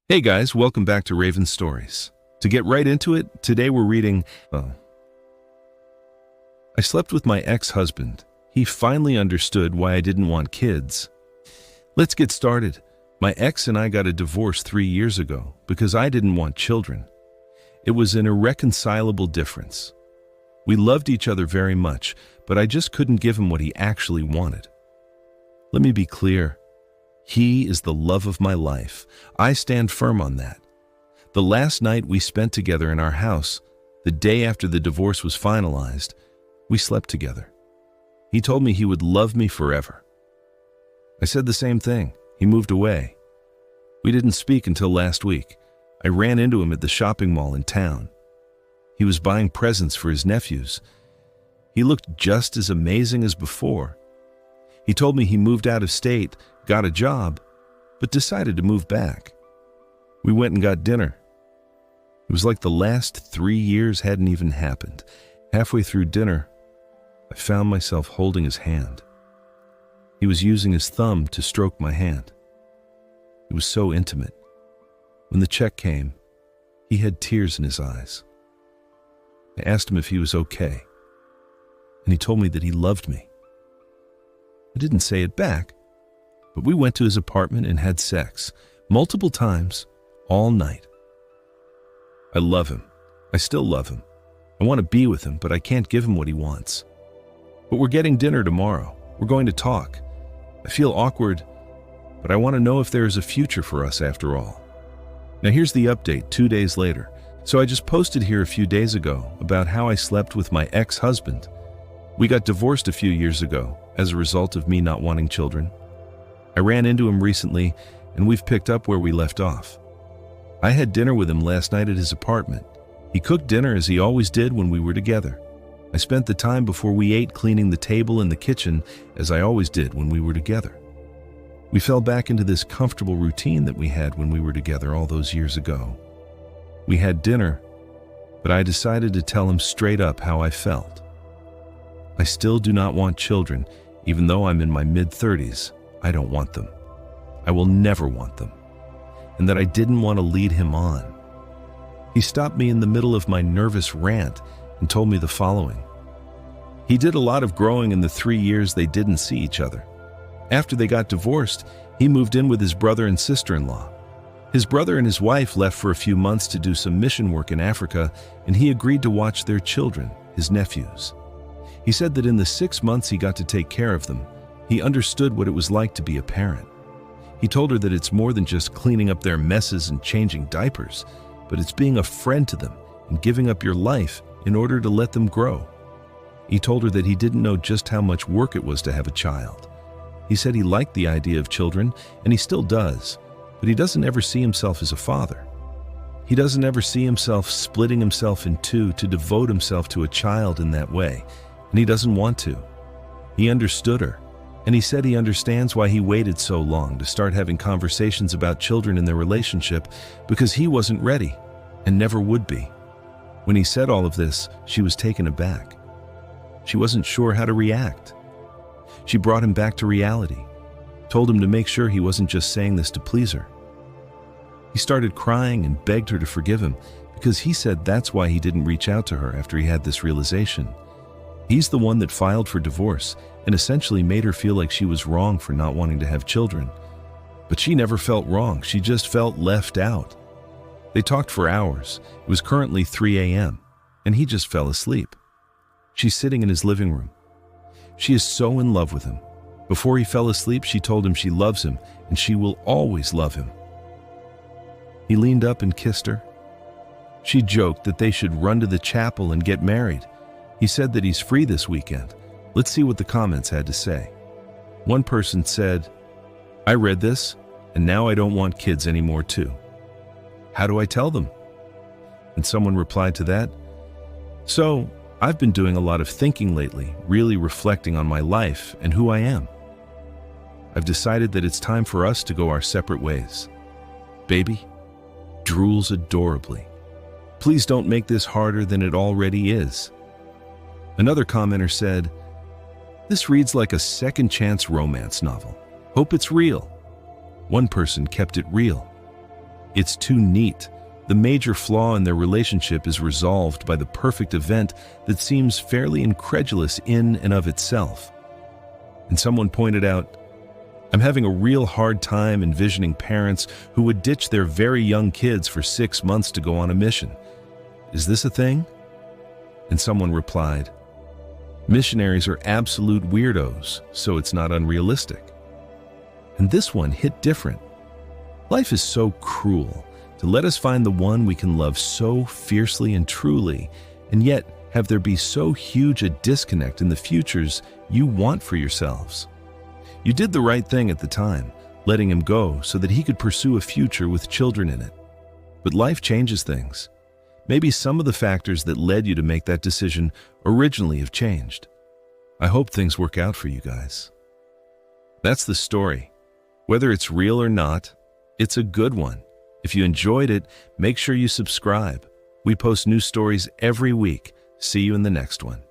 Hey guys, welcome back to Raven Stories. To get right into it, today we're reading, I slept with my ex-husband. He finally understood why I didn't want kids. Let's get started. My ex and I got a divorce 3 years ago because I didn't want children. It was an irreconcilable difference. We loved each other very much, but I just couldn't give him what he actually wanted. Let me be clear. He is the love of my life. I stand firm on that. The last night we spent together in our house, the day after the divorce was finalized, we slept together. He told me he would love me forever. I said the same thing. He moved away. We didn't speak until last week. I ran into him at the shopping mall in town. He was buying presents for his nephews. He looked just as amazing as before. He told me he moved out of state, got a job, but decided to move back. We went and got dinner. It was like the last 3 years hadn't even happened. Halfway through dinner, I found myself holding his hand. He was using his thumb to stroke my hand. It was so intimate. When the check came, he had tears in his eyes. I asked him if he was okay, and he told me that he loved me. I didn't say it back, but we went to his apartment and had sex, multiple times, all night. I love him. I still love him. I want to be with him, but I can't give him what he wants. But we're getting dinner tomorrow. We're going to talk. I feel awkward, but I want to know if there is a future for us after all. Now here's the update 2 days later. So I just posted here a few days ago about how I slept with my ex-husband. We got divorced a few years ago as a result of me not wanting children. I ran into him recently, and we've picked up where we left off. I had dinner with him last night at his apartment. He cooked dinner as he always did when we were together. I spent the time before we ate cleaning the table in the kitchen as I always did when we were together. We fell back into this comfortable routine that we had when we were together all those years ago. We had dinner, but I decided to tell him straight up how I felt. I still do not want children, even though I'm in my mid-30s. I don't want them. I will never want them. And that I didn't want to lead him on. He stopped me in the middle of my nervous rant and told me the following. He did a lot of growing in the 3 years they didn't see each other. After they got divorced, he moved in with his brother and sister-in-law. His brother and his wife left for a few months to do some mission work in Africa, and he agreed to watch their children, his nephews. He said that in the 6 months he got to take care of them, he understood what it was like to be a parent. He told her that it's more than just cleaning up their messes and changing diapers, but it's being a friend to them and giving up your life in order to let them grow. He told her that he didn't know just how much work it was to have a child. He said he liked the idea of children, and he still does, but he doesn't ever see himself as a father. He doesn't ever see himself splitting himself in two to devote himself to a child in that way, and he doesn't want to. He understood her, and he said he understands why he waited so long to start having conversations about children in their relationship, because he wasn't ready and never would be. When he said all of this, she was taken aback. She wasn't sure how to react. She brought him back to reality, told him to make sure he wasn't just saying this to please her. He started crying and begged her to forgive him because he said that's why he didn't reach out to her after he had this realization. He's the one that filed for divorce and essentially made her feel like she was wrong for not wanting to have children. But she never felt wrong, she just felt left out. They talked for hours. It was currently 3 a.m., and he just fell asleep. She's sitting in his living room. She is so in love with him. Before he fell asleep, she told him she loves him and she will always love him. He leaned up and kissed her. She joked that they should run to the chapel and get married. He said that he's free this weekend. Let's see what the comments had to say. One person said, "I read this, and now I don't want kids anymore too. How do I tell them?" And someone replied to that, "So, I've been doing a lot of thinking lately, really reflecting on my life and who I am. I've decided that it's time for us to go our separate ways. Baby drools adorably. Please don't make this harder than it already is." Another commenter said, "This reads like a second chance romance novel. Hope it's real." One person kept it real. It's too neat. The major flaw in their relationship is resolved by the perfect event that seems fairly incredulous in and of itself. And someone pointed out, I'm having a real hard time envisioning parents who would ditch their very young kids for 6 months to go on a mission. Is this a thing? And someone replied, missionaries are absolute weirdos, so it's not unrealistic. And this one hit different. Life is so cruel to let us find the one we can love so fiercely and truly, and yet have there be so huge a disconnect in the futures you want for yourselves. You did the right thing at the time, letting him go so that he could pursue a future with children in it. But life changes things. Maybe some of the factors that led you to make that decision originally have changed. I hope things work out for you guys. That's the story. Whether it's real or not, it's a good one. If you enjoyed it, make sure you subscribe. We post new stories every week. See you in the next one.